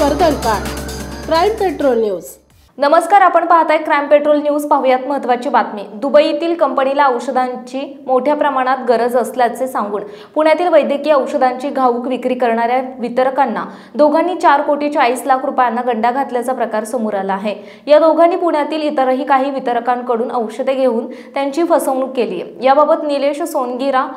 कर्दळकाळ. Crime petrol news. नमस्कार, आपण पाहताय क्राईम पेट्रोल न्यूज. पाहूयात महत्त्वाची बातमी. दुबईतील कंपनीला औषधांची मोठ्या प्रमाणात गरज असल्याचे सांगून पुण्यातील वैद्यकीय औषधांची घाऊक विक्री करणाऱ्या वितरकांना दोघांनी 4,40,00,000 रुपयांना गंडा घातल्याचा प्रकार समोर आला आहे. या दोघांनी पुण्यातील इतरही काही वितरकांकडून औषधे घेऊन त्यांची फसवणूक केली आहे. याबाबत निलेश सोनगिरा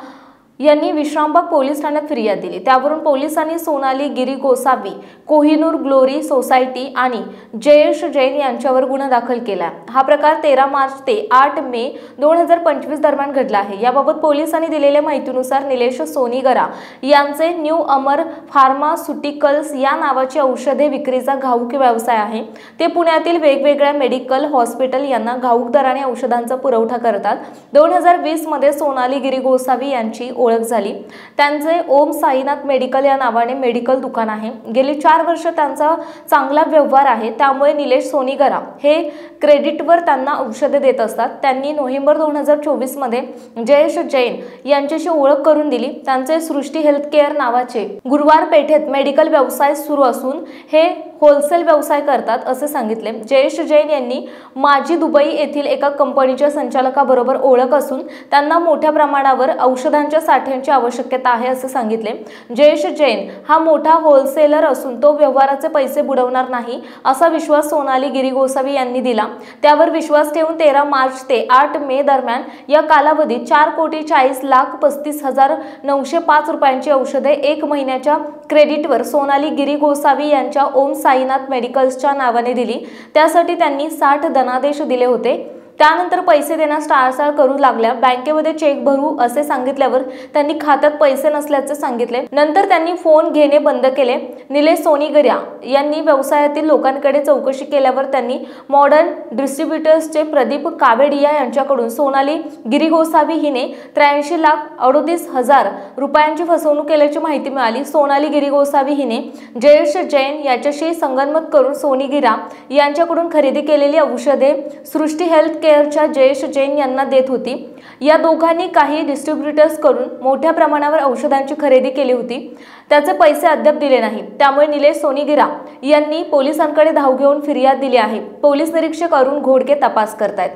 यांनी विश्रामबाग पोलीस ठाण्यात फिर्याद दिली. त्यावरून पोलिसांनी सोनाली गिरी गोसावी, कोहिनूर ग्लोरी सोसायटी आणि जयेश जैन यांच्यावर गुन्हा दाखल केला. हा प्रकार 13 मार्च ते 8 मे 2025 दरम्यान घडला आहे. याबाबत पोलिसांनी दिलेल्या माहितीनुसार निलेश सोनीगरा यांचे न्यू अमर फार्मास्युटिकल्स या नावाची औषधे विक्रीचा घाऊक व्यवसाय आहे. ते पुण्यातील वेगवेगळ्या मेडिकल हॉस्पिटल यांना घाऊक दराने औषधांचा पुरवठा करतात. 2020 मध्ये सोनाली गिरी गोसावी यांची ओळख झाली. त्यांचे ओम साईनाथ मेडिकल या नावाने मेडिकल दुकान आहे. गेली 4 वर्ष त्यांचा चांगला व्यवहार आहे. त्यामुळे निलेश सोनीगरा हे क्रेडिटवर त्यांना औषधे देत असतात. त्यांनी नोव्हेंबर 2024 मध्ये जयेश जैन यांच्याशी ओळख करून दिली. त्यांचे सृष्टी हेल्थकेअर नावाचे गुरुवार पेठेत मेडिकल व्यवसाय सुरू असून हे होलसेल व्यवसाय करतात असे सांगितले. जयेश जैन यांनी माझी दुबई येथील एका कंपनीच्या संचालकाबरोबर ओळख असून त्यांना मोठ्या प्रमाणावर औषधांच्या साठ्यांची आवश्यकता आहे असे सांगितले. जयेश जैन हा मोठा होलसेलर असून तो व्यवहाराचे पैसे बुडवणार नाही असा विश्वास सोनाली गिरी गोसावी यांनी दिला. त्यावर विश्वास ठेवून 13 मार्च ते 8 मे दरम्यान या कालावधीत 4,40,35,905 रुपयांची औषधे 1 महिन्याच्या क्रेडिटवर सोनाली गिरी गोसावी यांच्या ओम साईनाथ मेडिकल्सच्या नावाने दिली. त्यासाठी त्यांनी 60 धनादेश दिले होते. त्यानंतर पैसे देण्यास टाळाटाळ करू लागल्या. बँकेमध्ये चेक भरू असे सांगितल्यावर त्यांनी खात्यात पैसे नसल्याचे सांगितले. नंतर त्यांनी फोन घेणे बंद केले. निलेश सोनीगरा यांनी व्यवसायातील लोकांकडे चौकशी केल्यावर त्यांनी मॉडर्न डिस्ट्रीब्युटर्सचे प्रदीप कावेडिया यांच्याकडून सोनाली गिरी गोसावी हिने 83,38,000 रुपयांची फसवणूक केल्याची माहिती मिळाली. सोनाली गिरी गोसावी हिने जयेश जैन याच्याशी संगनमत करून सोनीगिरा यांच्याकडून खरेदी केलेली औषधे सृष्टी हेल्थ केअरच्या जयेश जैन यांना देत होती. या दोघांनी काही डिस्ट्रीब्युटर्स कडून मोठ्या प्रमाणावर औषधांची खरेदी केली होती. त्याचे पैसे अद्याप दिले नाही. त्यामुळे निलेश सोनीगिरा यांनी पोलिसांकडे धाव घेऊन फिर्याद दिली आहे. पोलीस निरीक्षक अरुण घोडके तपास करतायत.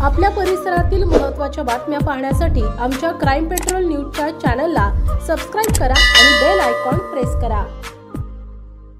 आपल्या परिसरातील महत्त्वाच्या बातम्या पाहण्यासाठी आमच्या क्राईम पेट्रोल न्यूजच्या चॅनलला सबस्क्राईब करा आणि बेल आयकॉन प्रेस करा.